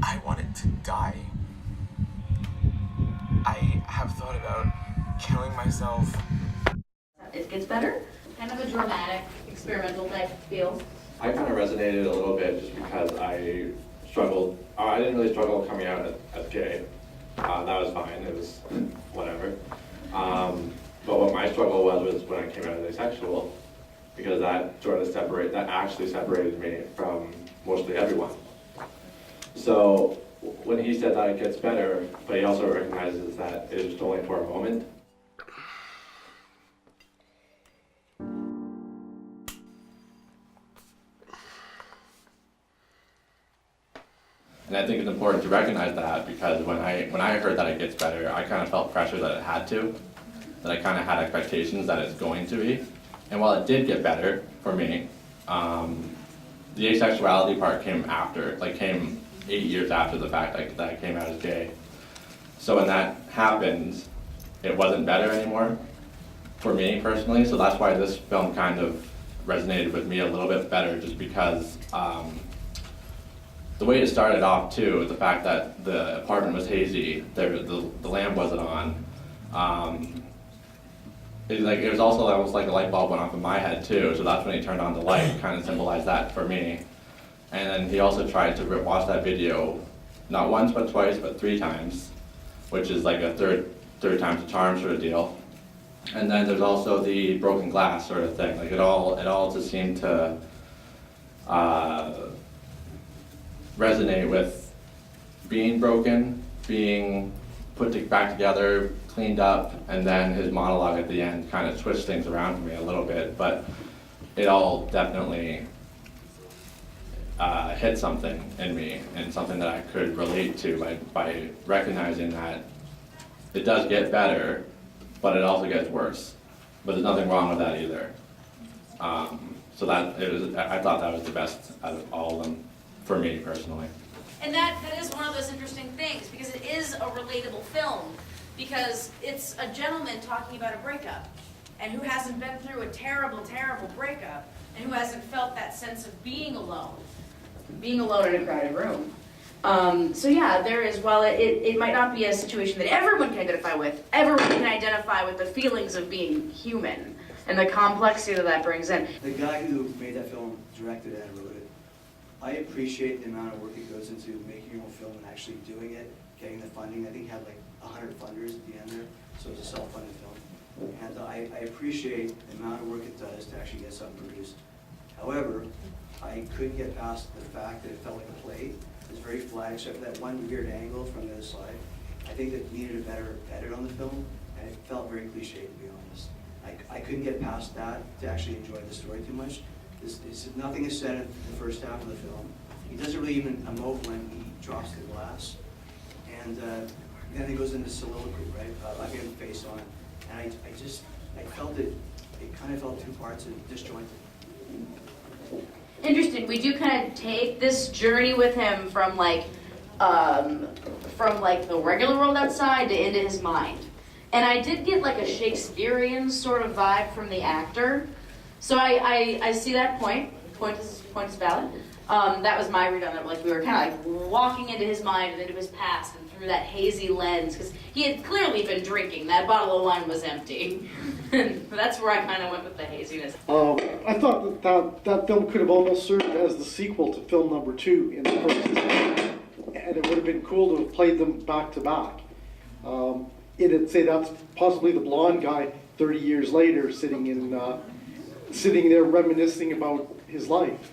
I wanted to die. I have thought about killing myself. It gets better. Kind of a dramatic, experimental type feel. I kind of resonated a little bit just because I struggled. I didn't really struggle coming out as gay. That was fine. It was whatever. But what my struggle was when I came out as asexual, because that actually separated me from mostly everyone. So when he said that it gets better, but he also recognizes that it is just only for a moment. And I think it's important to recognize that, because when I heard that it gets better, I kind of felt pressure that it had to, that I kind of had expectations that it's going to be. And while it did get better for me, the asexuality part came after, came 8 years after the fact that I came out as gay. So when that happened, it wasn't better anymore for me personally. So that's why this film kind of resonated with me a little bit better, just because the way it started off too, the fact that the apartment was hazy, the lamp wasn't on. It was also almost like a light bulb went off in my head too. So that's when he turned on the light, kind of symbolized that for me. And then he also tried to watch that video, not once but twice, but 3 times, which is like a third time's a charm sort of deal. And then there's also the broken glass sort of thing. Like it all just seemed to resonate with being broken, being put back together, cleaned up, and then his monologue at the end kind of switched things around for me a little bit, but it all definitely hit something in me, and something that I could relate to by recognizing that it does get better, but it also gets worse. But there's nothing wrong with that either. So I thought that was the best out of all of them, for me personally. And that is one of those interesting things, because it is a relatable film, because it's a gentleman talking about a breakup, and who hasn't been through a terrible, terrible breakup, and who hasn't felt that sense of being alone in a crowded room. So yeah, there is, while it might not be a situation that everyone can identify with, everyone can identify with the feelings of being human, and the complexity that brings in. The guy who made that film directed it and wrote it. I appreciate the amount of work that goes into making your own film and actually doing it, getting the funding. I think he had like 100 funders at the end there, so it was a self-funded film. And I appreciate the amount of work it does to actually get something produced. However, I couldn't get past the fact that it felt like a play. It was very flat, except for that one weird angle from the other side. I think it needed a better edit on the film, and it felt very cliche, to be honest. I couldn't get past that to actually enjoy the story too much. Nothing is said in the first half of the film. He doesn't really even emote when he drops the glass. And then it goes into soliloquy, right? Like a face on it. And I felt it kind of felt 2 parts and disjointed. Interesting. We do kind of take this journey with him from like the regular world outside to into his mind. And I did get like a Shakespearean sort of vibe from the actor. So I see that point. Point is valid. That was my read on it. Like we were kind of like walking into his mind and into his past and through that hazy lens, because he had clearly been drinking. That bottle of wine was empty. And that's where I kind of went with the haziness. I thought that film could have almost served as the sequel to film number 2 in the first, and it would have been cool to have played them back to back. It'd say that's possibly the blonde guy 30 years later sitting there reminiscing about his life.